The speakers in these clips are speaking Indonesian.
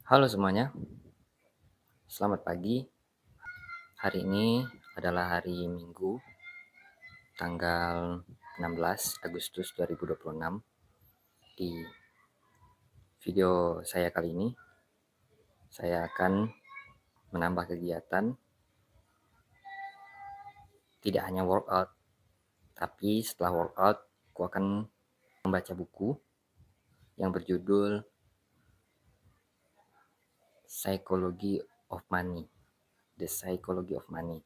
Halo semuanya, selamat pagi. Hari ini adalah hari Minggu, tanggal 16 Agustus 2026. Di video saya kali ini, saya akan menambah kegiatan, tidak hanya workout, tapi setelah workout, aku akan membaca buku yang berjudul Psychology of Money, The Psychology of Money.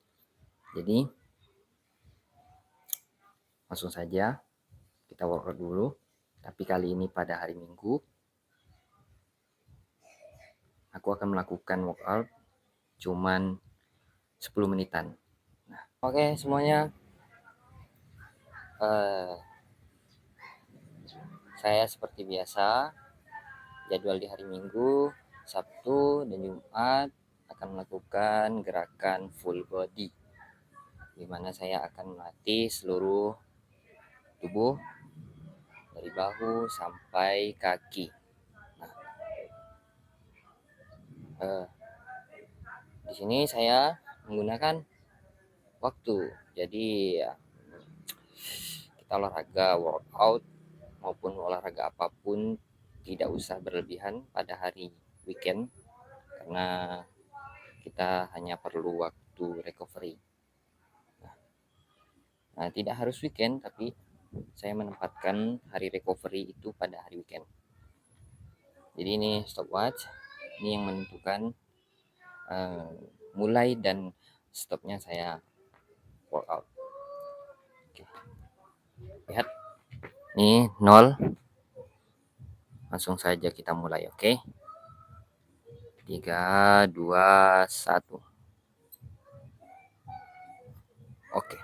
Jadi, langsung saja kita workout dulu. Tapi kali ini pada hari Minggu, aku akan melakukan workout cuman 10 menitan. Nah, oke semuanya, saya seperti biasa jadwal di hari Minggu, Sabtu, dan Jumat akan melakukan gerakan full body, di mana saya akan melatih seluruh tubuh dari bahu sampai kaki. Nah, di sini saya menggunakan waktu, jadi ya, kita olahraga workout maupun olahraga apapun tidak usah berlebihan pada hari weekend, karena kita hanya perlu waktu recovery. Nah, tidak harus weekend, tapi saya menempatkan hari recovery itu pada hari weekend. Jadi ini stopwatch, ini yang menentukan uh, mulai dan stopnya saya workout. Oke. Lihat, ini 0. Langsung saja kita mulai, oke? 3, 2, 1. Oke.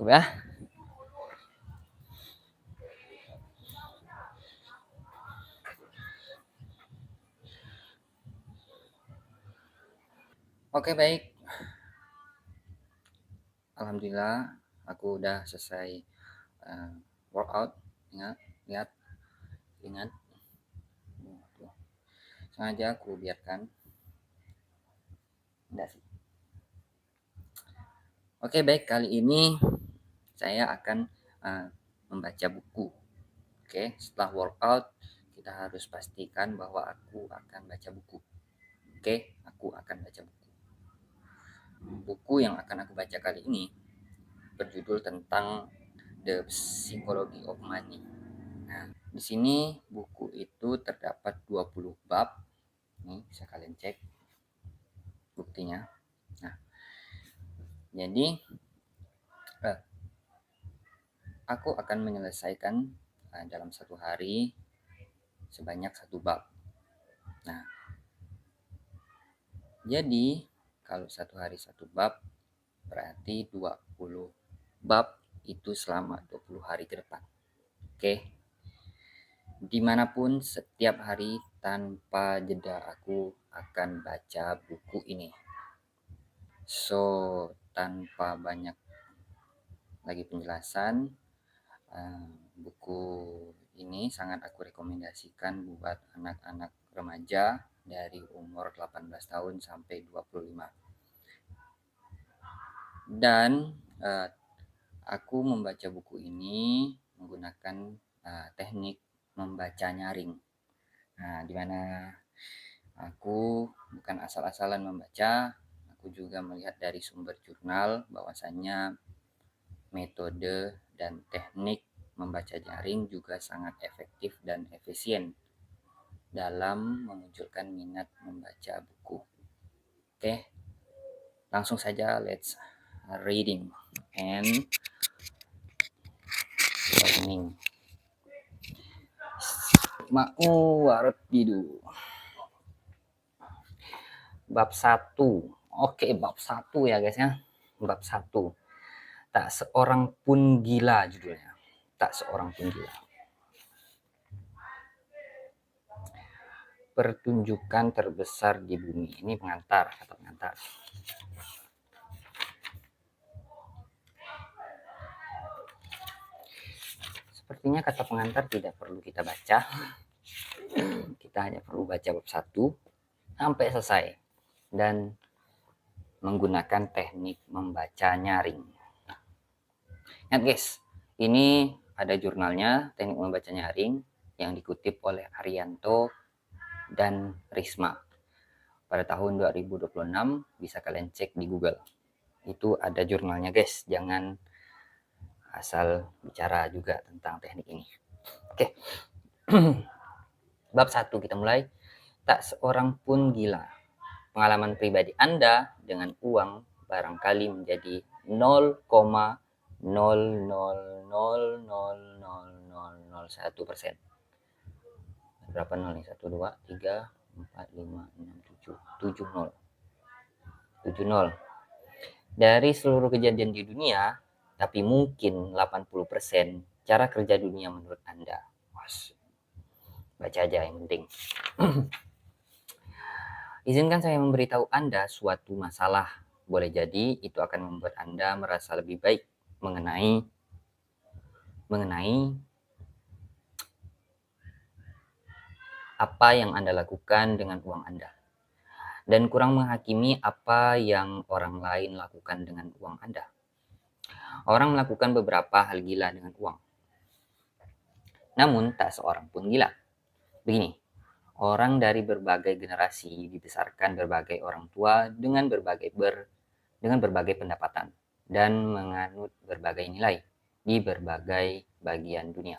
Cukup ya. Oke, baik. Alhamdulillah aku udah selesai workout. Ingat, lihat, ingat. Sengaja aku biarkan. Enggak sih. Oke, baik. Kali ini saya akan membaca buku. Oke, setelah workout kita harus pastikan bahwa aku akan baca buku. Oke, aku akan baca buku. Buku yang akan aku baca kali ini berjudul tentang The Psychology of Money. Nah, di sini buku itu terdapat 20 bab. Nih, bisa kalian cek buktinya. Nah, jadi aku akan menyelesaikan dalam satu hari sebanyak satu bab. Nah, jadi kalau satu hari satu bab berarti 20 bab itu selama 20 hari ke depan. Oke. Dimanapun setiap hari tanpa jeda aku akan baca buku ini. So, tanpa banyak lagi penjelasan, buku ini sangat aku rekomendasikan buat anak-anak remaja dari umur 18 tahun sampai 25. Dan aku membaca buku ini menggunakan teknik membaca nyaring. Nah, di mana aku bukan asal-asalan membaca, aku juga melihat dari sumber jurnal bahwasannya metode dan teknik membaca nyaring juga sangat efektif dan efisien dalam memunculkan minat membaca buku. Oke, langsung saja let's reading and learning. Mau warep bidu. Bab 1. Oke, bab 1 ya guys ya. Bab 1. Tak seorang pun gila judulnya. Tak seorang pun gila. Pertunjukan terbesar di bumi. Ini pengantar, kata pengantar. Sepertinya kata pengantar tidak perlu kita baca. Kita hanya perlu baca bab 1 sampai selesai. Dan menggunakan teknik membaca nyaring. Ingat guys, ini ada jurnalnya teknik membaca nyaring yang dikutip oleh Arianto dan Risma pada tahun 2026. Bisa kalian cek di Google. Itu ada jurnalnya guys, jangan asal bicara juga tentang teknik ini. Oke. Bab 1 kita mulai. Tak seorang pun gila. Pengalaman pribadi Anda dengan uang barangkali menjadi 0,0000001%. Berapa nol nih? 1, 2, 3, 4, 5, 6, 7. 7 nol. 7 nol. Dari seluruh kejadian di dunia, tapi mungkin 80% cara kerja dunia menurut Anda. Baca aja yang penting. Izinkan saya memberitahu Anda suatu masalah. Boleh jadi itu akan membuat Anda merasa lebih baik mengenai apa yang Anda lakukan dengan uang Anda. Dan kurang menghakimi apa yang orang lain lakukan dengan uang Anda. Orang melakukan beberapa hal gila dengan uang. Namun tak seorang pun gila. Begini, orang dari berbagai generasi dibesarkan berbagai orang tua dengan berbagai pendapatan dan menganut berbagai nilai di berbagai bagian dunia.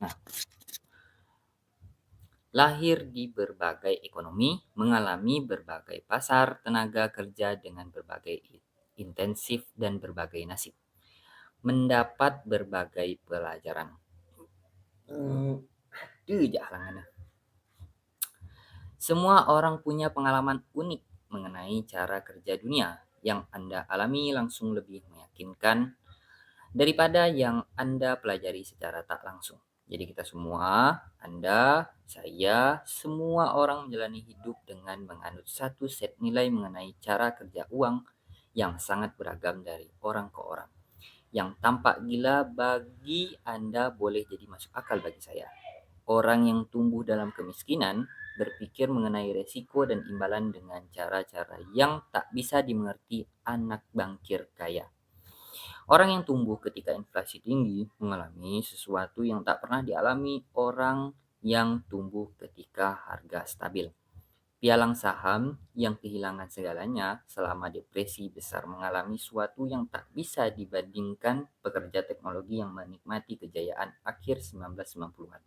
Nah, lahir di berbagai ekonomi, mengalami berbagai pasar tenaga kerja dengan berbagai intensif dan berbagai nasib, mendapat berbagai pelajaran. Semua orang punya pengalaman unik mengenai cara kerja dunia yang Anda alami langsung lebih meyakinkan daripada yang Anda pelajari secara tak langsung. Jadi kita semua, Anda, saya, semua orang menjalani hidup dengan menganut satu set nilai mengenai cara kerja uang yang sangat beragam dari orang ke orang. Yang tampak gila bagi Anda boleh jadi masuk akal bagi saya. Orang yang tumbuh dalam kemiskinan berpikir mengenai resiko dan imbalan dengan cara-cara yang tak bisa dimengerti anak bangkir kaya. Orang yang tumbuh ketika inflasi tinggi mengalami sesuatu yang tak pernah dialami orang yang tumbuh ketika harga stabil. Pialang saham yang kehilangan segalanya selama depresi besar mengalami sesuatu yang tak bisa dibandingkan pekerja teknologi yang menikmati kejayaan akhir 1990-an.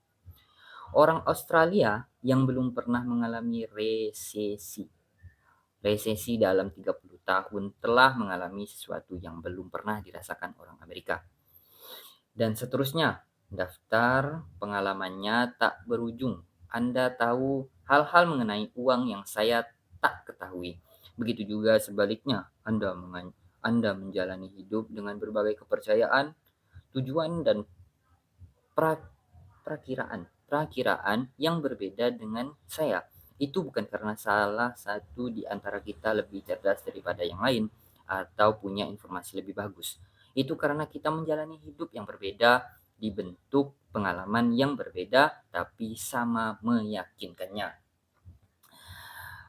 Orang Australia yang belum pernah mengalami resesi. Resesi dalam 30 tahun telah mengalami sesuatu yang belum pernah dirasakan orang Amerika. Dan seterusnya, daftar pengalamannya tak berujung. Anda tahu hal-hal mengenai uang yang saya tak ketahui. Begitu juga sebaliknya, Anda menjalani hidup dengan berbagai kepercayaan, tujuan, dan perakiraan yang berbeda dengan saya. Itu bukan karena salah satu di antara kita lebih cerdas daripada yang lain atau punya informasi lebih bagus. Itu karena kita menjalani hidup yang berbeda, dibentuk pengalaman yang berbeda, tapi sama meyakinkannya.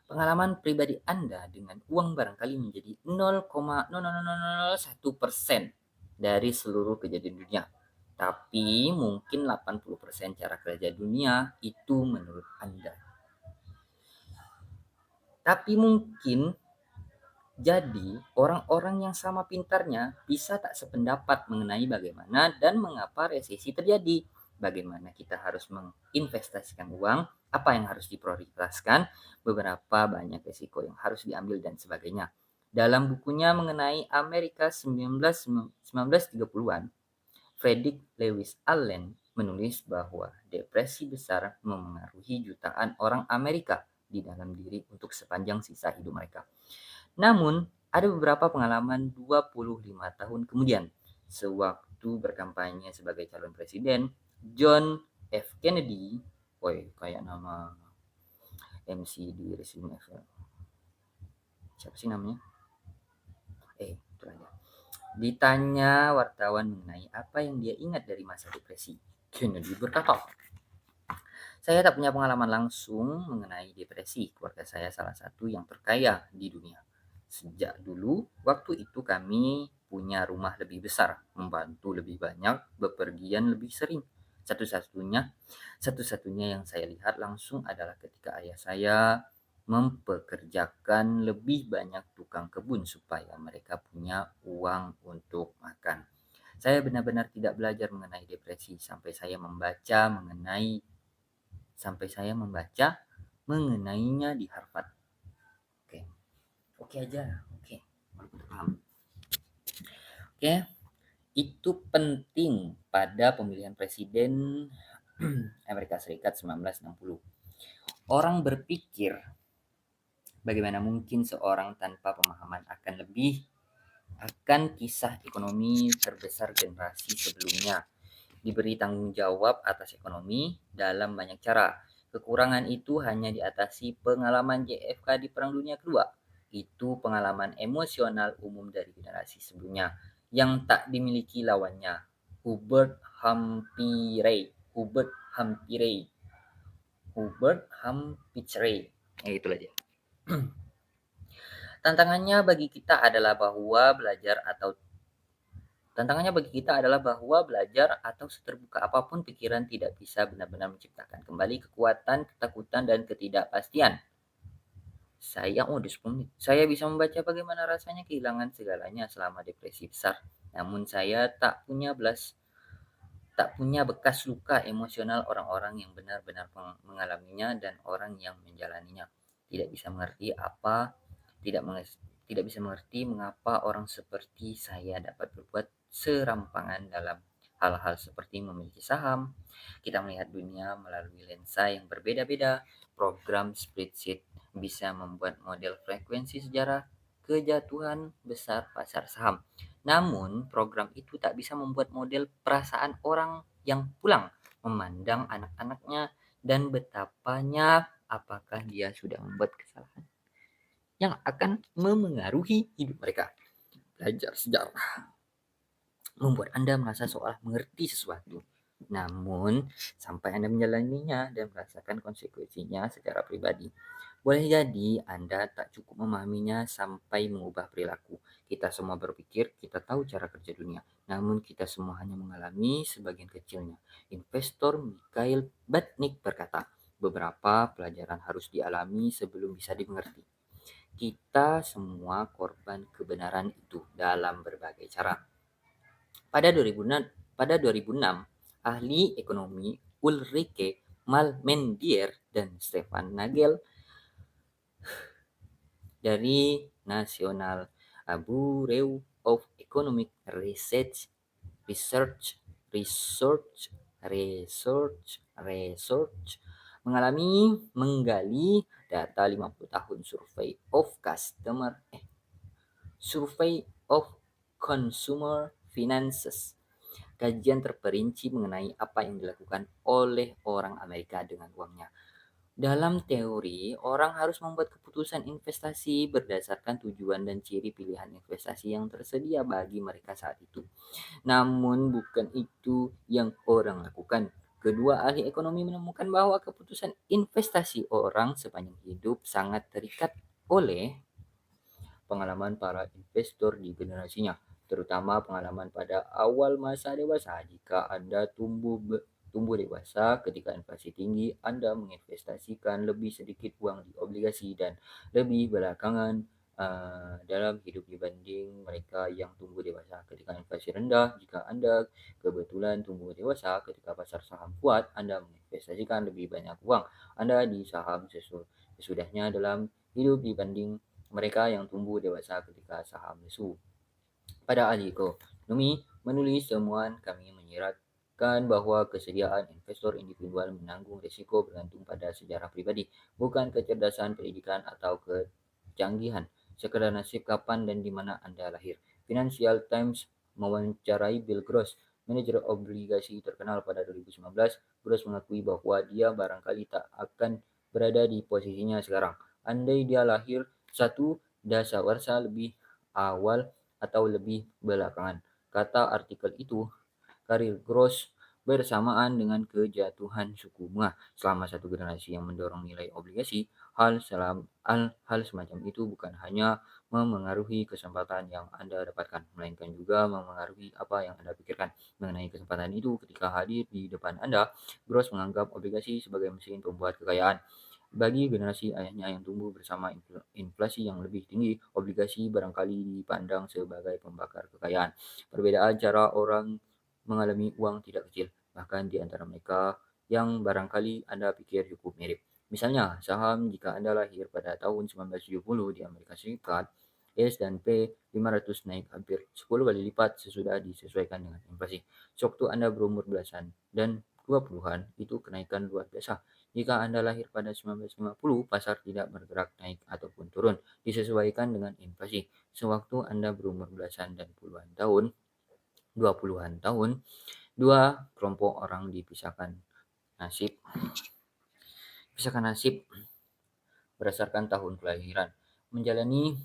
Pengalaman pribadi Anda dengan uang barangkali menjadi 0,00001% dari seluruh kejadian dunia. Tapi mungkin 80% cara kerja dunia itu menurut Anda. Tapi mungkin jadi orang-orang yang sama pintarnya bisa tak sependapat mengenai bagaimana dan mengapa resesi terjadi. Bagaimana kita harus menginvestasikan uang, apa yang harus diprioritaskan, beberapa banyak risiko yang harus diambil dan sebagainya. Dalam bukunya mengenai Amerika 1930-an, Frederick Lewis Allen menulis bahwa depresi besar memengaruhi jutaan orang Amerika di dalam diri untuk sepanjang sisa hidup mereka. Namun, ada beberapa pengalaman 25 tahun kemudian, sewaktu berkampanye sebagai calon presiden, John F. Kennedy, kayak nama MC di Resident Evil. Siapa sih namanya? Itu aja. Ditanya wartawan mengenai apa yang dia ingat dari masa depresi, Kennedy berkata, "Saya tak punya pengalaman langsung mengenai depresi. Keluarga saya salah satu yang terkaya di dunia. Sejak dulu, waktu itu kami punya rumah lebih besar, membantu lebih banyak, bepergian lebih sering. Satu-satunya yang saya lihat langsung adalah ketika ayah saya mempekerjakan lebih banyak tukang kebun supaya mereka punya uang untuk makan. Saya benar-benar tidak belajar mengenai depresi sampai saya membaca mengenainya di Harvard." Oke. Oke aja. Oke. Paham. Oke. Itu penting pada pemilihan presiden Amerika Serikat 1960. Orang berpikir, bagaimana mungkin seorang tanpa pemahaman akan kisah ekonomi terbesar generasi sebelumnya diberi tanggung jawab atas ekonomi dalam banyak cara. Kekurangan itu hanya diatasi pengalaman JFK di Perang Dunia Kedua. Itu pengalaman emosional umum dari generasi sebelumnya yang tak dimiliki lawannya. Hubert Humphrey. Itulah dia. Tantangannya bagi kita adalah bahwa belajar atau seterbuka apapun pikiran tidak bisa benar-benar menciptakan kembali kekuatan, ketakutan, dan ketidakpastian. Saya bisa membaca bagaimana rasanya kehilangan segalanya selama depresi besar. Namun saya tak punya bekas luka emosional orang-orang yang benar-benar mengalaminya dan orang yang menjalaninya. Tidak bisa mengerti mengapa orang seperti saya dapat berbuat serampangan dalam hal-hal seperti memiliki saham. Kita melihat dunia melalui lensa yang berbeda-beda, program spreadsheet bisa membuat model frekuensi sejarah kejatuhan besar pasar saham. Namun, program itu tak bisa membuat model perasaan orang yang pulang memandang anak-anaknya dan betapanya apakah dia sudah membuat kesalahan yang akan memengaruhi hidup mereka. Belajar sejarah membuat Anda merasa seolah mengerti sesuatu. Namun, sampai Anda menjalaninya dan merasakan konsekuensinya secara pribadi. Boleh jadi Anda tak cukup memahaminya sampai mengubah perilaku. Kita semua berpikir kita tahu cara kerja dunia, namun kita semua hanya mengalami sebagian kecilnya. Investor Mikhail Batnik berkata, beberapa pelajaran harus dialami sebelum bisa dimengerti. Kita semua korban kebenaran itu dalam berbagai cara. Pada 2006, ahli ekonomi Ulrike Malmendier dan Stefan Nagel dari National Bureau of Economic Research menggali data 50 tahun survey of consumer finances. Kajian terperinci mengenai apa yang dilakukan oleh orang Amerika dengan uangnya. Dalam teori, orang harus membuat keputusan investasi berdasarkan tujuan dan ciri pilihan investasi yang tersedia bagi mereka saat itu. Namun bukan itu yang orang lakukan. Kedua ahli ekonomi menemukan bahwa keputusan investasi orang sepanjang hidup sangat terikat oleh pengalaman para investor di generasinya, terutama pengalaman pada awal masa dewasa. Jika Anda tumbuh dewasa ketika inflasi tinggi, Anda menginvestasikan lebih sedikit uang di obligasi dan lebih belakangan dalam hidup dibanding mereka yang tumbuh dewasa ketika inflasi rendah. Jika Anda kebetulan tumbuh dewasa ketika pasar saham kuat, Anda menginvestasikan lebih banyak uang Anda di saham sesudahnya dalam hidup dibanding mereka yang tumbuh dewasa ketika saham lesu. Pada ahli ekonomi menulis temuan kami menyiratkan bahwa kesediaan investor individual menanggung risiko bergantung pada sejarah pribadi, bukan kecerdasan pendidikan atau kecanggihan. Sekedar nasib kapan dan di mana Anda lahir. Financial Times mewawancarai Bill Gross, manajer obligasi terkenal pada 2019. Gross mengakui bahwa dia barangkali tak akan berada di posisinya sekarang andai dia lahir satu dasawarsa lebih awal atau lebih belakangan. Kata artikel itu, karir Gross bersamaan dengan kejatuhan suku bunga selama satu generasi yang mendorong nilai obligasi. Hal semacam itu bukan hanya memengaruhi kesempatan yang Anda dapatkan, melainkan juga memengaruhi apa yang Anda pikirkan mengenai kesempatan itu ketika hadir di depan Anda. Gross menganggap obligasi sebagai mesin pembuat kekayaan. Bagi generasi ayahnya yang tumbuh bersama inflasi yang lebih tinggi, obligasi barangkali dipandang sebagai pembakar kekayaan. Perbedaan cara orang mengalami uang tidak kecil, bahkan di antara mereka yang barangkali Anda pikir cukup mirip. Misalnya, saham jika Anda lahir pada tahun 1970 di Amerika Serikat, S&P 500 naik hampir 10 kali lipat sesudah disesuaikan dengan inflasi. Sewaktu Anda berumur belasan dan 20-an, itu kenaikan luar biasa. Jika Anda lahir pada 1950, pasar tidak bergerak naik ataupun turun, disesuaikan dengan inflasi. Sewaktu Anda berumur belasan dan puluhan tahun, 20-an tahun, dua kelompok orang nasib berdasarkan tahun kelahiran, menjalani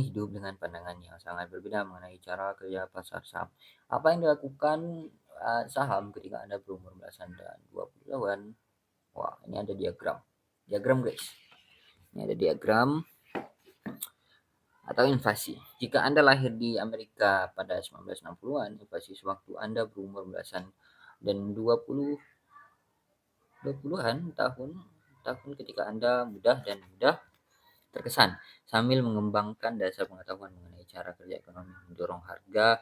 hidup dengan pandangan yang sangat berbeda mengenai cara kerja pasar saham. Apa yang dilakukan saham ketika Anda berumur belasan dan 20 tahun? Wah, ini ada diagram guys. Ini ada diagram atau inflasi. Jika Anda lahir di Amerika pada 1960-an, inflasi sewaktu Anda berumur belasan dan 20-an tahun ketika Anda mudah terkesan sambil mengembangkan dasar pengetahuan mengenai cara kerja ekonomi mendorong harga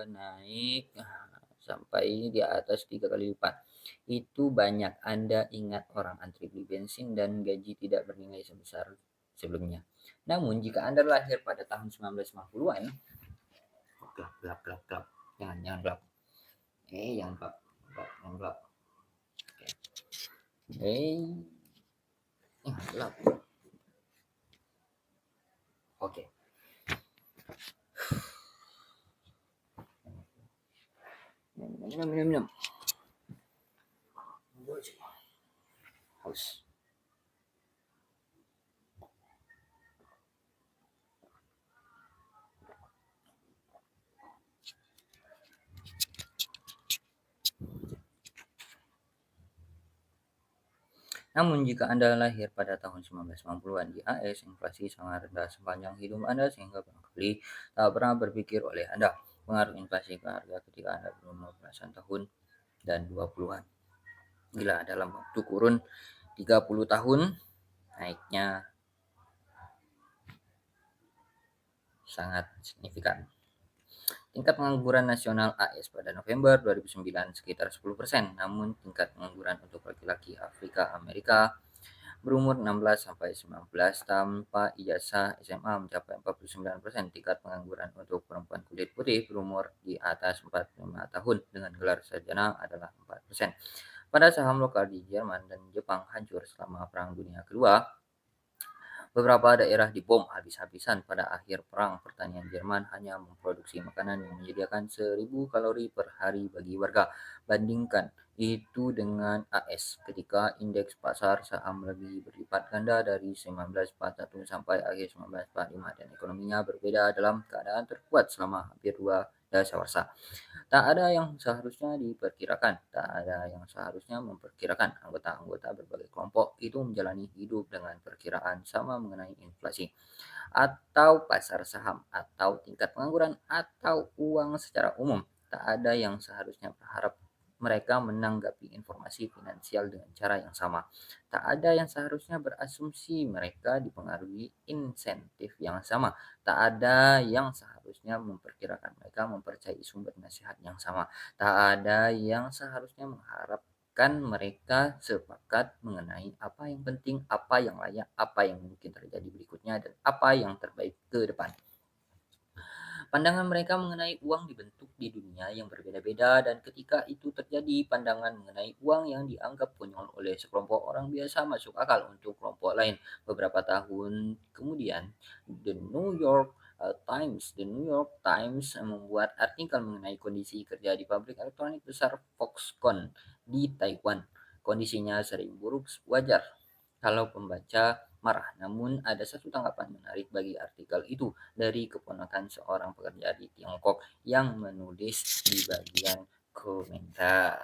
naik sampai di atas 3 kali lipat. Itu banyak. Anda ingat orang antri beli bensin dan gaji tidak bernilai sebesar sebelumnya. Namun jika Anda lahir pada tahun 1950-an, gelap. Jangan gelap. Jangan gelap. yang gelap. Gelap. Oke. Minum. Haus. Namun jika Anda lahir pada tahun 1990-an di AS, inflasi sangat rendah sepanjang hidup Anda sehingga barangkali tak pernah berpikir oleh Anda pengaruh inflasi ke harga ketika Anda berumur belasan tahun dan 20-an. Gila, dalam waktu kurun 30 tahun naiknya sangat signifikan. Tingkat pengangguran nasional AS pada November 2009 sekitar 10%, namun tingkat pengangguran untuk laki-laki Afrika Amerika berumur 16 sampai 19 tanpa ijazah SMA mencapai 49%. Tingkat pengangguran untuk perempuan kulit putih berumur di atas 45 tahun dengan gelar sarjana adalah 4%. Pada saham lokal di Jerman dan Jepang hancur selama Perang Dunia Kedua, beberapa daerah dibom habis-habisan. Pada akhir perang, pertanian Jerman hanya memproduksi makanan yang menyediakan 1.000 kalori per hari bagi warga. Bandingkan itu dengan AS ketika indeks pasar saham lebih berlipat ganda dari 1941 sampai akhir 1945 dan ekonominya berbeda dalam keadaan terkuat selama hampir 2 dasawarsa. Tak ada yang seharusnya diperkirakan, tak ada yang seharusnya memperkirakan. Anggota-anggota berbagai kelompok itu menjalani hidup dengan perkiraan sama mengenai inflasi, atau pasar saham, atau tingkat pengangguran, atau uang secara umum. Tak ada yang seharusnya berharap mereka menanggapi informasi finansial dengan cara yang sama. Tak ada yang seharusnya berasumsi mereka dipengaruhi insentif yang sama. Tak ada yang seharusnya memperkirakan mereka mempercayai sumber nasihat yang sama. Tak ada yang seharusnya mengharapkan mereka sepakat mengenai apa yang penting, apa yang layak, apa yang mungkin terjadi berikutnya, dan apa yang terbaik ke depan. Pandangan mereka mengenai uang dibentuk di dunia yang berbeda-beda, dan ketika itu terjadi, pandangan mengenai uang yang dianggap konyol oleh sekelompok orang biasa masuk akal untuk kelompok lain. Beberapa tahun kemudian, The New York Times membuat artikel mengenai kondisi kerja di pabrik elektronik besar Foxconn di Taiwan. Kondisinya sering buruk, wajar kalau pembaca marah. Namun ada satu tanggapan menarik bagi artikel itu dari keponakan seorang pekerja di Tiongkok yang menulis di bagian komentar.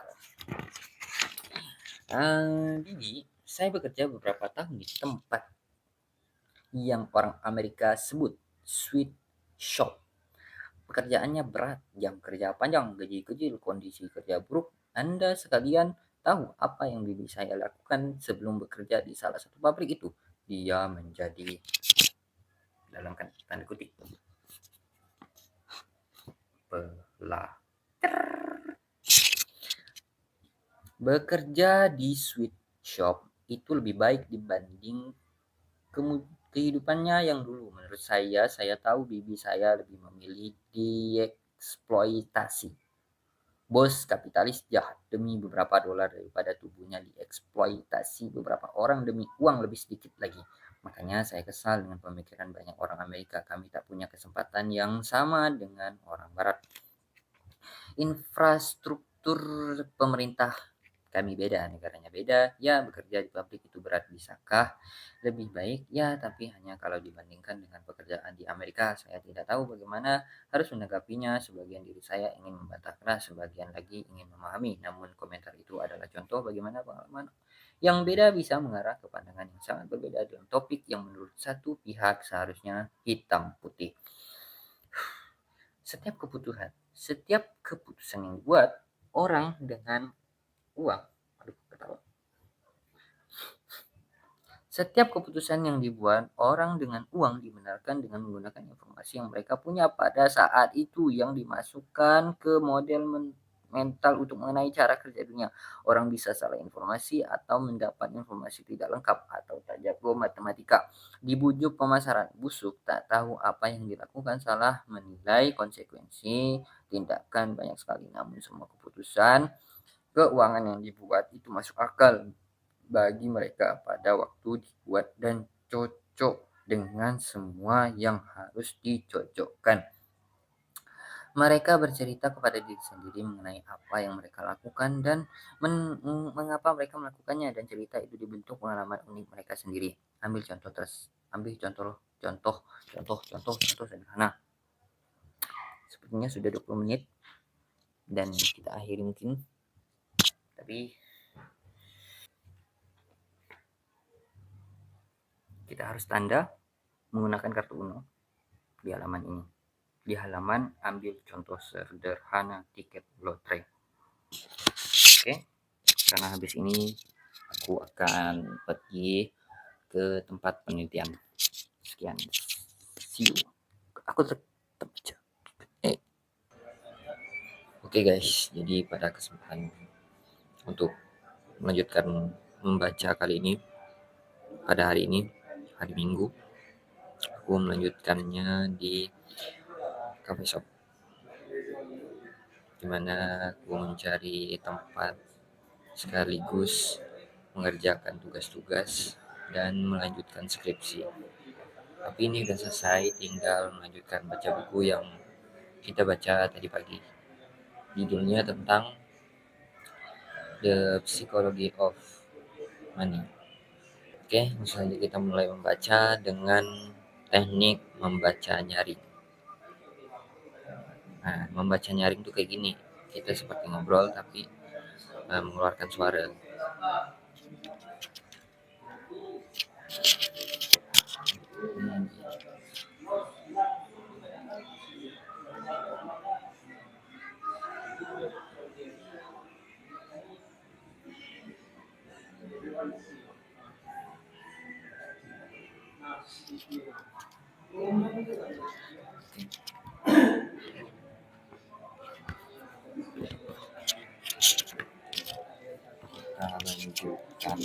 Bibi, saya bekerja beberapa tahun di tempat yang orang Amerika sebut sweet shop. Pekerjaannya berat, jam kerja panjang, gaji kecil, kondisi kerja buruk. Anda sekalian tahu apa yang bibi saya lakukan sebelum bekerja di salah satu pabrik itu? Dia menjadi, dalam tanda kutip, pelajar. Bekerja di sweet shop itu lebih baik dibanding kehidupannya yang dulu. Menurut saya tahu bibi saya lebih memilih dieksploitasi. Bos kapitalis jahat demi beberapa dolar daripada tubuhnya dieksploitasi beberapa orang demi uang lebih sedikit lagi. Makanya saya kesal dengan pemikiran banyak orang Amerika. Kami tak punya kesempatan yang sama dengan orang Barat. Infrastruktur pemerintah kami beda, negaranya beda. Ya, bekerja di pabrik itu berat, bisakah lebih baik? Ya, tapi hanya kalau dibandingkan dengan pekerjaan di Amerika. Saya tidak tahu bagaimana harus menanggapinya. Sebagian diri saya ingin membantah keras, sebagian lagi ingin memahami. Namun komentar itu adalah contoh bagaimana pengalaman yang beda bisa mengarah ke pandangan yang sangat berbeda dalam topik yang menurut satu pihak seharusnya hitam putih. Setiap keputusan yang dibuat orang dengan uang. Setiap keputusan yang dibuat orang dengan uang dibenarkan dengan menggunakan informasi yang mereka punya pada saat itu yang dimasukkan ke model mental untuk mengenai cara kerja dunia. Orang bisa salah informasi atau mendapat informasi tidak lengkap atau tak jago matematika. Dibujuk pemasaran busuk, tak tahu apa yang dilakukan, salah menilai konsekuensi tindakan banyak sekali. Namun semua keputusan keuangan yang dibuat itu masuk akal bagi mereka pada waktu dibuat dan cocok dengan semua yang harus dicocokkan. Mereka bercerita kepada diri sendiri mengenai apa yang mereka lakukan dan mengapa mereka melakukannya, dan cerita itu dibentuk pengalaman unik mereka sendiri. Ambil contoh sederhana. Sepertinya sudah 20 menit dan kita akhiri mungkin. Tapi kita harus tanda menggunakan kartu Uno di halaman ini. Di halaman ambil contoh sederhana tiket lotre. Oke, karena habis ini aku akan pergi ke tempat penelitian. Sekian, see you. Aku tetap baca. Oke guys, jadi pada kesempatan untuk melanjutkan membaca kali ini, pada hari ini, hari Minggu, aku melanjutkannya di cafe shop, dimana aku mencari tempat sekaligus mengerjakan tugas-tugas dan melanjutkan skripsi. Tapi ini udah selesai, tinggal melanjutkan baca buku yang kita baca tadi pagi. Judulnya tentang The Psychology of Money. Oke, langsung saja kita mulai membaca dengan teknik membaca nyaring. Nah, membaca nyaring tuh kayak gini. Kita seperti ngobrol tapi mengeluarkan suara. Kita lanjutkan.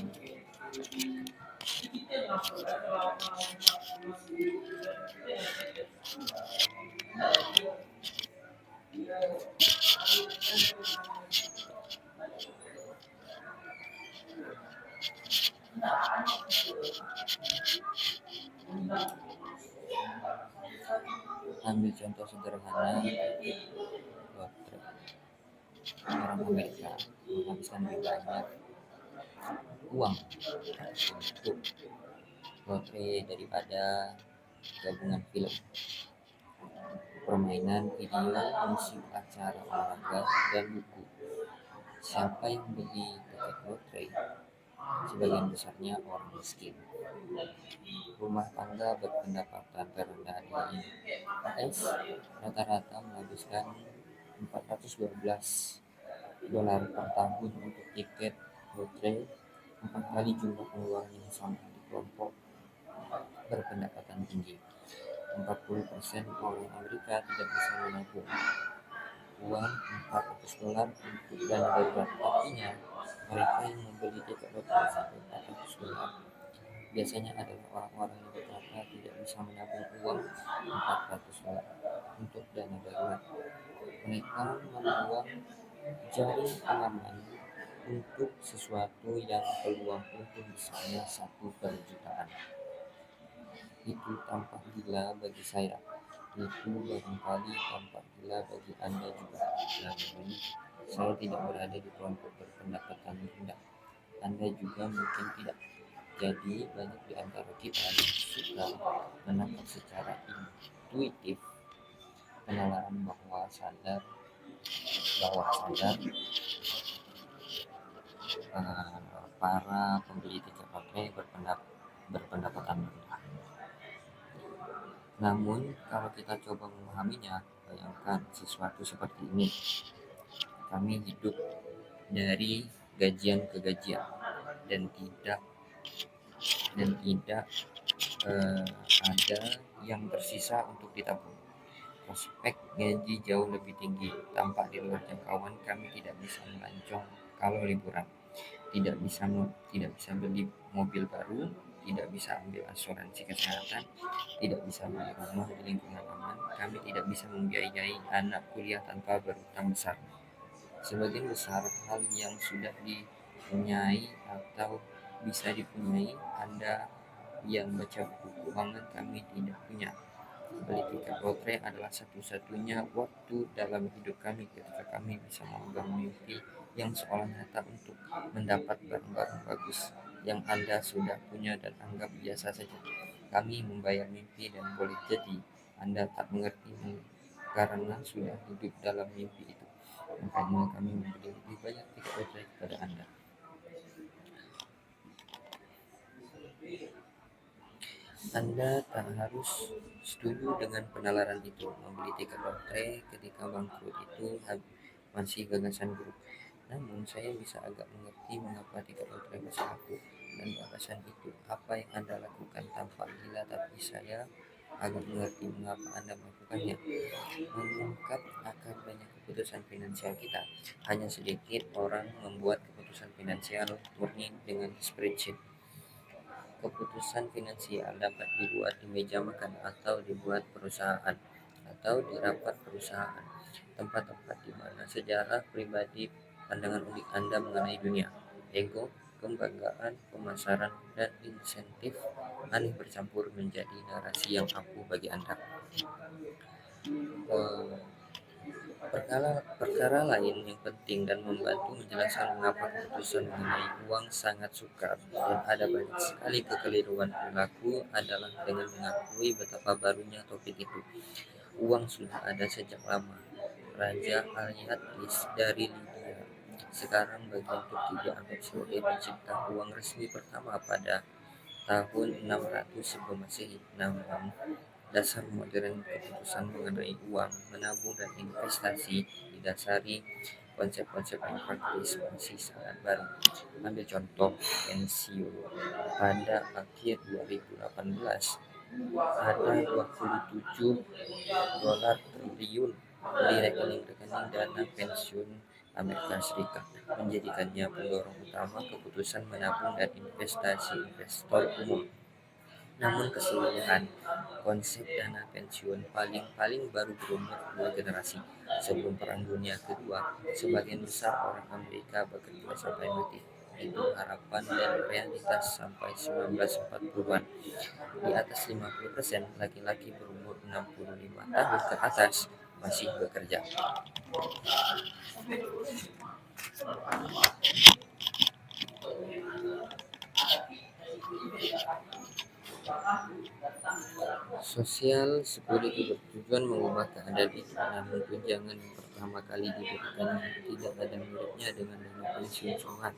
Ambil contoh sederhana lotre. Orang Amerika menghabiskan lebih banyak uang untuk lotre daripada gabungan film, permainan video, musik, acara olahraga, dan buku. Siapa yang beli tiket lotre? Sebagian besarnya orang miskin. Rumah tangga berpendapatan terendah di US rata-rata menghabiskan $412 per tahun untuk tiket lotre, 4 kali jumlah pengeluaran yang sama di kelompok berpendapatan tinggi. 40% orang Amerika tidak bisa menabung uang $400 untuk dana darurat. Artinya, mereka yang membeli tiket lotre sampai $400 biasanya adalah orang-orang yang berkata tidak bisa menabung uang $400 untuk dana darurat. Mereka membuang jaring pengaman untuk sesuatu yang peluang untung besarnya 1/jutaan. Itu tampak gila bagi saya. Itu barangkali tampak gila bagi Anda juga. Namun, saya tidak berada di kelompok berpendapatan rendah. Anda juga mungkin tidak. Jadi, banyak di antara kita yang suka menangkap secara intuitif penalaran bahwa sadar para pembeli tiket lotre berpendapatan rendah. Namun, kalau kita coba memahaminya, bayangkan sesuatu seperti ini. Kami hidup dari gajian ke gajian dan tidak ada yang tersisa untuk ditabung. Prospek gaji jauh lebih tinggi, tampak di luar jangkauan. Kami tidak bisa melancong kalau liburan, tidak bisa beli mobil baru, tidak bisa ambil asuransi kesehatan, tidak bisa beli rumah di lingkungan aman. Kami tidak bisa membiayai anak kuliah tanpa berutang besar. Sebagian besar hal yang sudah dipunyai atau bisa dipunyai Anda yang baca buku keuangan kami tidak punya. Beli tiket lotre adalah satu-satunya waktu dalam hidup kami ketika kami bisa memegang mimpi yang seolah nyata untuk mendapat barang-barang bagus yang Anda sudah punya dan anggap biasa saja. Kami membayar mimpi dan boleh jadi Anda tak mengerti karena sudah hidup dalam mimpi itu. Makanya kami membeli lebih banyak tiket lotre kepada Anda. Anda tak harus setuju dengan penalaran itu. Membeli tiket lotre ketika bangkrut itu masih gagasan buruk. Namun saya bisa agak mengerti mengapa tiket lotre masih laku dan gagasan itu apa yang Anda lakukan tanpa gila, tapi saya agak mengerti mengapa Anda melakukannya. Mengungkap akar banyak keputusan finansial kita. Hanya sedikit orang membuat keputusan finansial murni dengan spreadsheet. Keputusan finansial dapat dibuat di meja makan atau dibuat perusahaan atau di rapat perusahaan, tempat-tempat di mana sejarah pribadi, pandangan unik Anda mengenai dunia, ego, kebanggaan, pemasaran, dan insentif aneh bercampur menjadi narasi yang ampuh bagi Anda. Perkara lain yang penting dan membantu menjelaskan mengapa keputusan mengenai uang sangat sukar dan ada banyak sekali kekeliruan perilaku adalah dengan mengakui betapa barunya topik itu. Uang sudah ada sejak lama. Raja Alyatis dari Lydia sekarang bagian Turki dianggap sebagai pencipta uang resmi pertama pada tahun 600 sebelum Masehi. Namun dasar modern keputusan mengenai uang, menabung, dan investasi didasari konsep-konsep yang praktis masih sangat baru. Ambil contoh pensiun. Pada akhir 2018 ada 27 dolar triliun di rekening-rekening dana pensiun Amerika Serikat, menjadikannya pendorong utama keputusan menabung dan investasi investor umum. Namun keseluruhan konsep dana pensiun paling baru berumur 2 generasi. Sebelum Perang Dunia Kedua, sebagian besar orang Amerika bekerja sampai mati. Itu harapan dan realitas sampai 1940-an. Di atas 50% laki-laki berumur 65 tahun ke atas masih bekerja. Social Security bertujuan mengubah keadaan itu, namun tunjangan yang pertama kali diberikannya tidak ada miripnya dengan dana pensiun songan.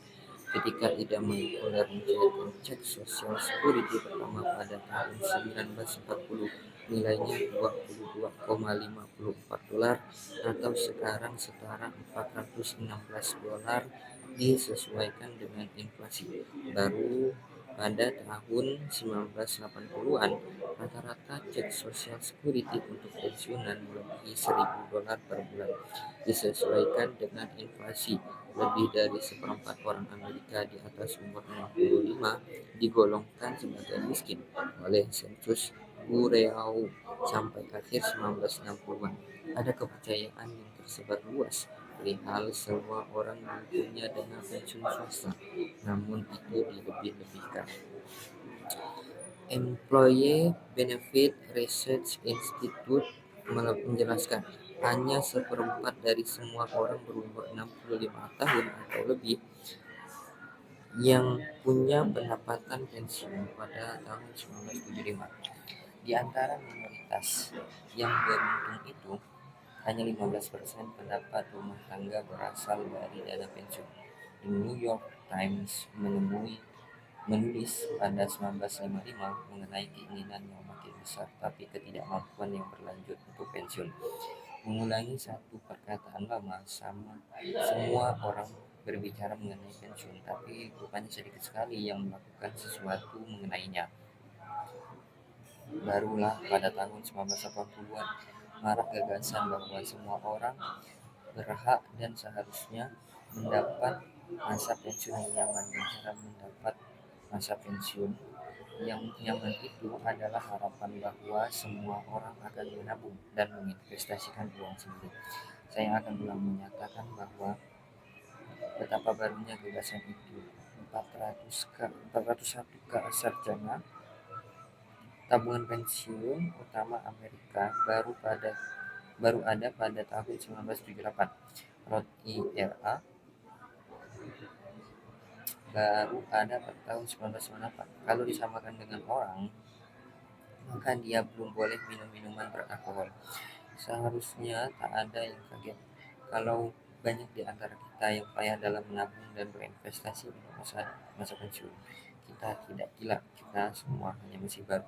Ketika Ida Molecular mencairkan cek Social Security pertama pada tahun 1940, nilainya 22,54 dolar atau sekarang setara 416 dolar disesuaikan dengan inflasi. Baru pada tahun 1980-an, rata-rata cek Social Security untuk pensiunan melebihi 1.000 dolar per bulan. Disesuaikan dengan inflasi, lebih dari seperempat orang Amerika di atas umur 65 digolongkan sebagai miskin oleh sensus Bureau sampai akhir 1960-an. Ada kepercayaan yang tersebar luas perihal semua orang mempunyai dana pensiun swasta, namun itu dilebih-lebihkan. Employee Benefit Research Institute menjelaskan hanya seperempat dari semua orang berumur 65 tahun atau lebih yang punya pendapatan pensiun pada tahun 1975. Di antara minoritas yang beruntung itu, hanya 15% pendapat rumah tangga berasal dari dana pensiun. The New York Times menulis pada 1955 mengenai keinginan yang makin besar tapi ketidakmampuan yang berlanjut untuk pensiun. Mengulangi satu perkataan lama, semua orang berbicara mengenai pensiun, tapi rupanya sedikit sekali yang melakukan sesuatu mengenainya. Barulah pada tahun 1980-an marak gagasan bahwa semua orang berhak dan seharusnya mendapat masa pensiun yang nyaman, dan cara mendapat masa pensiun yang nyaman itu adalah harapan bahwa semua orang akan menabung dan menginvestasikan uang sendiri. Saya akan ulang menyatakan bahwa Betapa barunya gagasan itu. 401 sarjana tabungan pensiun utama Amerika baru ada pada tahun 1978. Roth IRA baru ada pada tahun 1998. Kalau disamakan dengan orang, maka dia belum boleh minum minuman beralkohol. Seharusnya tak ada yang kaget kalau banyak di antara kita yang payah dalam menabung dan berinvestasi untuk masa pensiun. Kita tidak gila, kita semua hanya masih baru.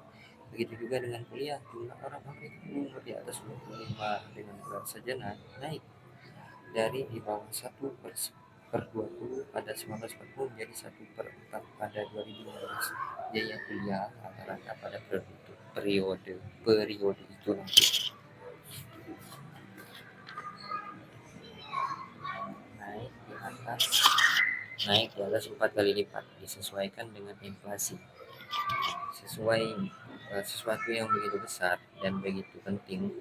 Begitu juga dengan kuliah, jumlah orang Amerika berumur di atas 25 dengan gelar sarjana naik dari di bawah 1/20 pada 1940 menjadi 1/4 pada 2015. Biaya kuliah rata-rata pada periode itu naik di atas naik di atas 4 kali lipat disesuaikan dengan inflasi. Sesuatu yang begitu besar dan begitu penting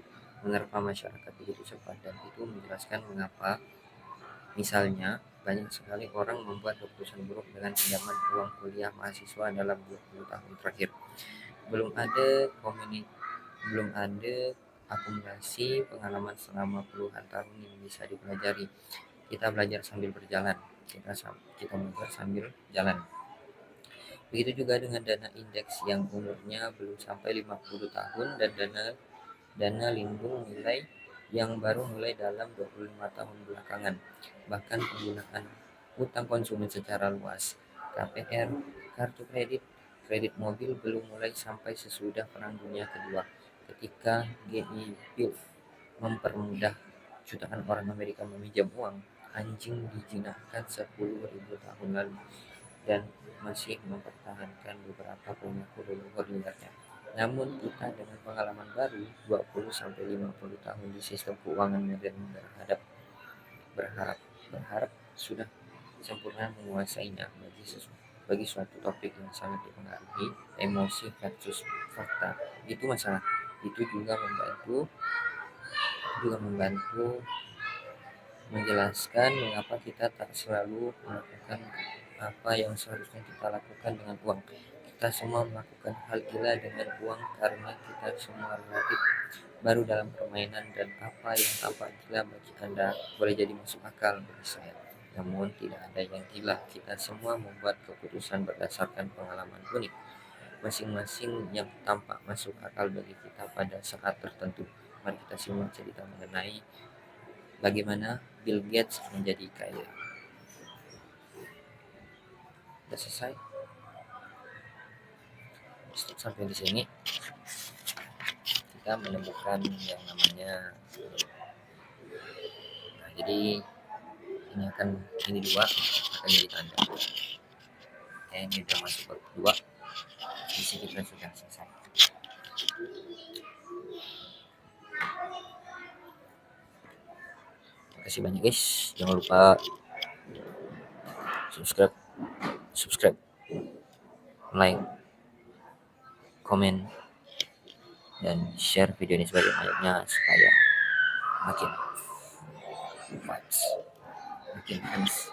menerpa masyarakat begitu cepat, dan itu menjelaskan mengapa misalnya banyak sekali orang membuat keputusan buruk dengan pinjaman uang kuliah mahasiswa dalam 20 tahun terakhir. Belum ada akumulasi pengalaman selama puluhan tahun yang bisa dipelajari. Kita belajar sambil berjalan, kita belajar sambil jalan. Begitu juga dengan dana indeks yang umurnya belum sampai 50 tahun dan dana lindung nilai yang baru mulai dalam 25 tahun belakangan. Bahkan penggunaan utang konsumen secara luas, KPR, kartu kredit mobil belum mulai sampai sesudah Perang Dunia Kedua, ketika GI Bill mempermudah jutaan orang Amerika meminjam uang. Anjing dijinakkan 10.000 tahun lalu dan masih mempertahankan beberapa perilaku leluhur liarnya. Namun kita dengan pengalaman baru 20-50 tahun di sistem keuangan modern berharap sudah sempurna menguasainya bagi suatu topik yang sangat dipengaruhi emosi versus fakta. Itu masalah. Itu juga membantu menjelaskan mengapa kita tak selalu melakukan apa yang seharusnya kita lakukan dengan uang. Kita semua melakukan hal gila dengan uang karena kita semua relatif baru dalam permainan, dan apa yang tampak gila bagi Anda boleh jadi masuk akal bagi saya. Namun tidak ada yang gila, kita semua membuat keputusan berdasarkan pengalaman unik masing-masing yang tampak masuk akal bagi kita pada saat tertentu. Mari kita simak cerita mengenai bagaimana Bill Gates menjadi kaya. Sudah selesai. Sampai di sini kita menemukan yang namanya jadi ini dua akan jadi tanda. Ini udah masuk bab 2. Di sini kita sudah selesai. Terima kasih banyak guys. Jangan lupa subscribe, like, komen, dan share video ini sebanyak-banyaknya supaya makin vibes, makin hands.